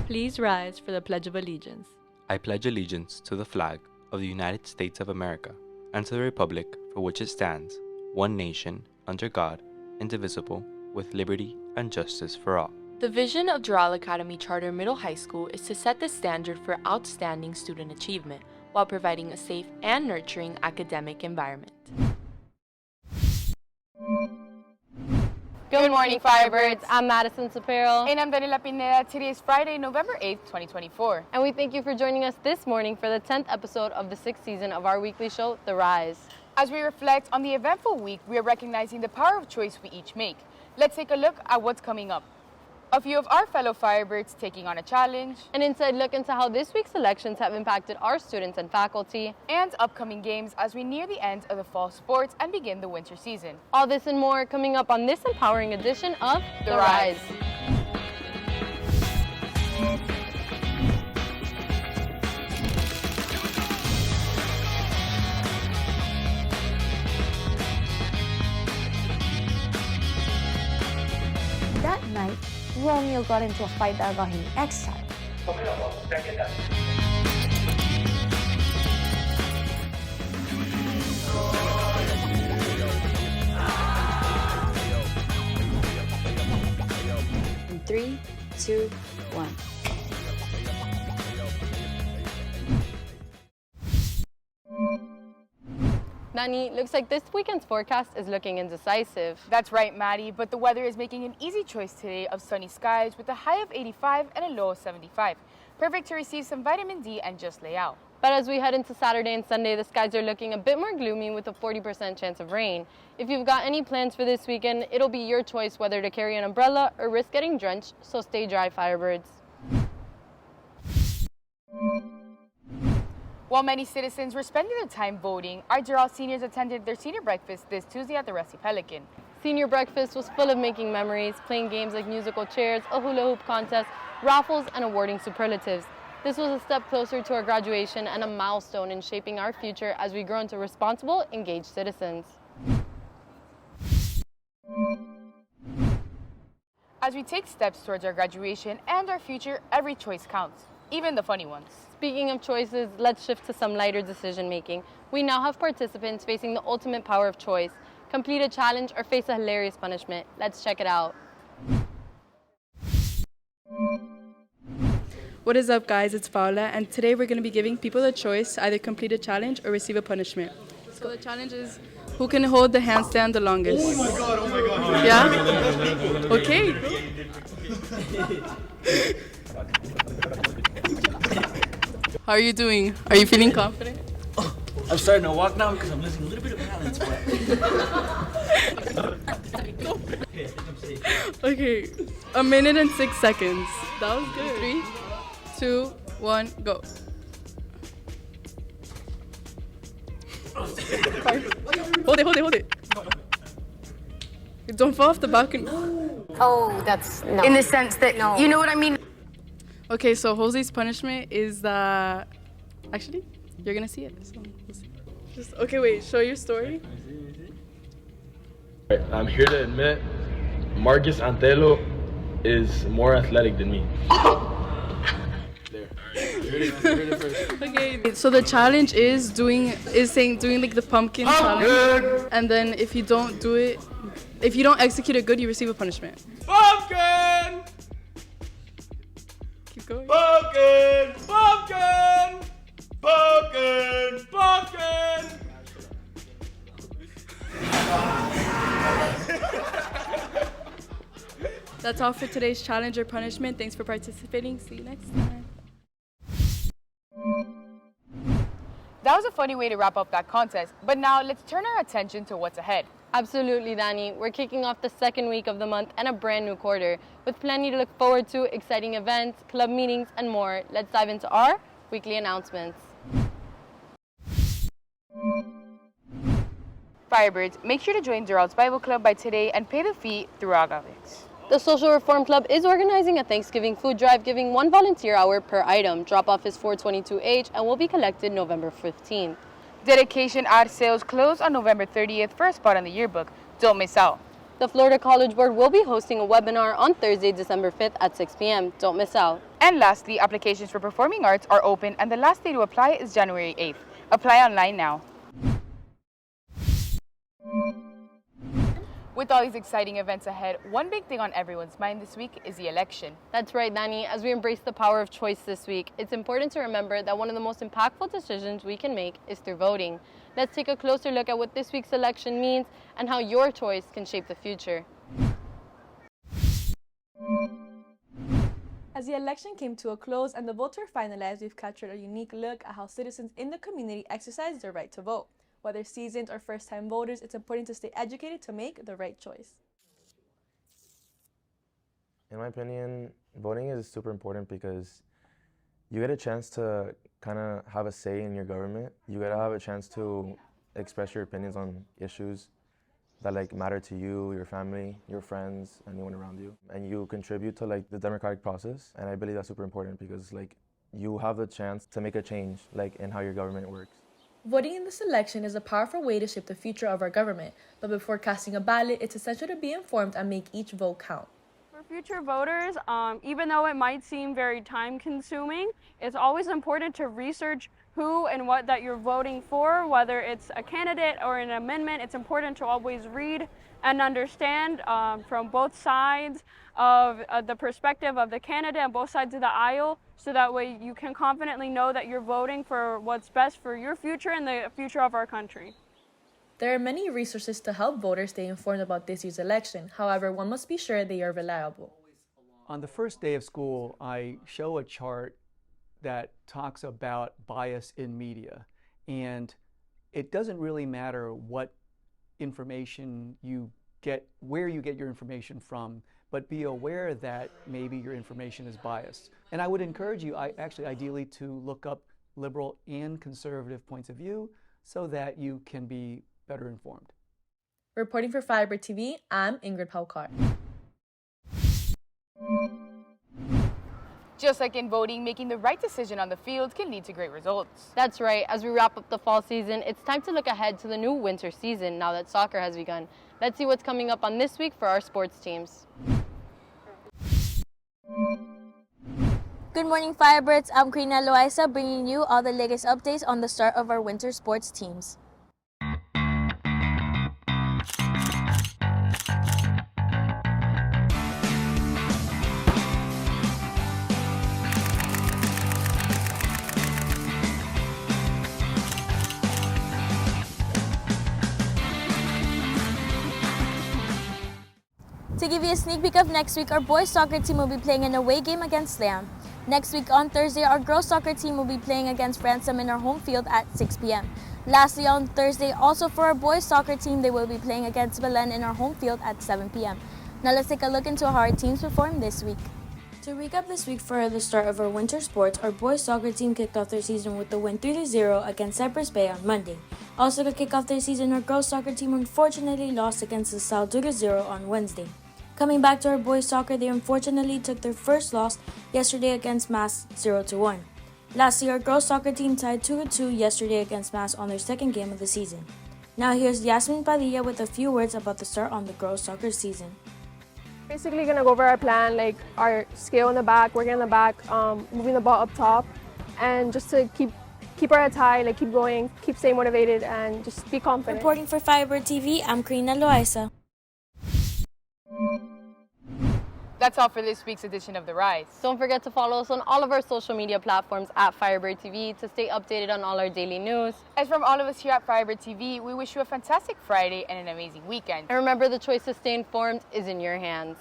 Please rise for the Pledge of Allegiance. I pledge allegiance to the flag of the United States of America and to the republic for which it stands, one nation, under God, indivisible, with liberty and justice for all. The vision of Doral Academy Charter Middle High School is to set the standard for outstanding student achievement while providing a safe and nurturing academic environment. Good morning, Firebirds. I'm Madison Sapero. And I'm Daniela Pineda. Today is Friday, November 8th, 2024. And we thank you for joining us this morning for the 10th episode of the 6th season of our weekly show, The Rise. As we reflect on the eventful week, we are recognizing the power of choice we each make. Let's take a look at what's coming up. A few of our fellow Firebirds taking on a challenge. An inside look into how this week's elections have impacted our students and faculty. And upcoming games as we near the end of the fall sports and begin the winter season. All this and more coming up on this empowering edition of The Rise. That night, Romeo got into a fight that got him exiled. In 3, 2, 1. Nani, looks like this weekend's forecast is looking indecisive. That's right, Maddie, but the weather is making an easy choice today of sunny skies with a high of 85 and a low of 75. Perfect to receive some vitamin D and just lay out. But as we head into Saturday and Sunday, the skies are looking a bit more gloomy with a 40% chance of rain. If you've got any plans for this weekend, it'll be your choice whether to carry an umbrella or risk getting drenched, so stay dry, Firebirds. While many citizens were spending their time voting, our Doral seniors attended their senior breakfast this Tuesday at the Rusty Pelican. Senior breakfast was full of making memories, playing games like musical chairs, a hula hoop contest, raffles, and awarding superlatives. This was a step closer to our graduation and a milestone in shaping our future as we grow into responsible, engaged citizens. As we take steps towards our graduation and our future, every choice counts, even the funny ones. Speaking of choices, let's shift to some lighter decision making. We now have participants facing the ultimate power of choice. Complete a challenge or face a hilarious punishment. Let's check it out. What is up, guys? It's Paula, and today we're going to be giving people a choice to either complete a challenge or receive a punishment. So the challenge is who can hold the handstand the longest. Oh my god. Yeah? Okay. How are you doing? Are you feeling confident? Oh, I'm starting to walk now because I'm losing a little bit of balance, but... Okay, 1 minute and 6 seconds. That was good. 3, 2, 1, go. Hold it. Don't fall off the balcony. Oh, that's no. In the sense that, No. you know what I mean? Okay, so Jose's punishment is that... Actually, you're gonna see it, so we'll see. Okay, wait, show your story. I'm here to admit Marcus Antelo is more athletic than me. Okay, so the challenge is doing like the pumpkin challenge, and then if you don't do it, if you don't execute it good, you receive a punishment. Pumpkin! Keep going. Pumpkin! Pumpkin! Pumpkin! Pumpkin! That's all for today's challenge or punishment. Thanks for participating. See you next time. That was a funny way to wrap up that contest, but now let's turn our attention to what's ahead. Absolutely, Danny. We're kicking off the second week of the month and a brand new quarter with plenty to look forward to, exciting events, club meetings, and more. Let's dive into our weekly announcements. Firebirds, make sure to join Doral's Bible Club by today and pay the fee through Agavix. The Social Reform Club is organizing a Thanksgiving food drive, giving 1 volunteer hour per item. Drop-off is 422H and will be collected November 15th. Dedication ad sales close on November 30th for a spot on the yearbook. Don't miss out. The Florida College Board will be hosting a webinar on Thursday, December 5th at 6 p.m. Don't miss out. And lastly, applications for performing arts are open and the last day to apply is January 8th. Apply online now. With all these exciting events ahead, one big thing on everyone's mind this week is the election. That's right, Danny. As we embrace the power of choice this week, it's important to remember that one of the most impactful decisions we can make is through voting. Let's take a closer look at what this week's election means and how your choice can shape the future. As the election came to a close and the votes were finalized, we've captured a unique look at how citizens in the community exercise their right to vote. Whether seasoned or first-time voters, it's important to stay educated to make the right choice. In my opinion, voting is super important because you get a chance to kind of have a say in your government. You get to have a chance to express your opinions on issues that matter to you, your family, your friends, anyone around you. And you contribute to the democratic process. And I believe that's super important because you have the chance to make a change in how your government works. Voting in this election is a powerful way to shape the future of our government, but before casting a ballot, it's essential to be informed and make each vote count. For future voters, even though it might seem very time-consuming, it's always important to research who and what that you're voting for, whether it's a candidate or an amendment. It's important to always read and understand from both sides of the perspective of the candidate on both sides of the aisle, so that way you can confidently know that you're voting for what's best for your future and the future of our country. There are many resources to help voters stay informed about this year's election. However, one must be sure they are reliable. On the first day of school, I show a chart that talks about bias in media. And it doesn't really matter what information you get, where you get your information from, but be aware that maybe your information is biased. And I would encourage you, ideally, to look up liberal and conservative points of view so that you can be better informed. Reporting for Firebird TV, I'm Ingrid Paukar. Just like in voting, making the right decision on the field can lead to great results. That's right. As we wrap up the fall season, it's time to look ahead to the new winter season now that soccer has begun. Let's see what's coming up on this week for our sports teams. Good morning, Firebirds. I'm Karina Loaiza, bringing you all the latest updates on the start of our winter sports teams. To give you a sneak peek of next week, our boys soccer team will be playing an away game against Slam. Next week on Thursday, our girls soccer team will be playing against Ransom in our home field at 6 p.m. Lastly, on Thursday, also for our boys soccer team, they will be playing against Belen in our home field at 7 p.m. Now let's take a look into how our teams performed this week. To recap this week for the start of our winter sports, our boys soccer team kicked off their season with a win 3-0 against Cypress Bay on Monday. Also to kick off their season, our girls soccer team unfortunately lost against LaSalle 2-0 on Wednesday. Coming back to our boys soccer, they unfortunately took their first loss yesterday against Mass 0-1. Lastly, our girls soccer team tied 2-2 yesterday against Mass on their second game of the season. Now here's Yasmin Padilla with a few words about the start on the girls soccer season. Basically gonna go over our plan, like our skill in the back, working in the back, moving the ball up top, and just to keep our heads high, keep going, keep staying motivated, and just be confident. Reporting for Firebird TV, I'm Karina Loaiza. That's all for this week's edition of The Rise. Don't forget to follow us on all of our social media platforms at Firebird TV to stay updated on all our daily news. And from all of us here at Firebird TV, we wish you a fantastic Friday and an amazing weekend. And remember, the choice to stay informed is in your hands.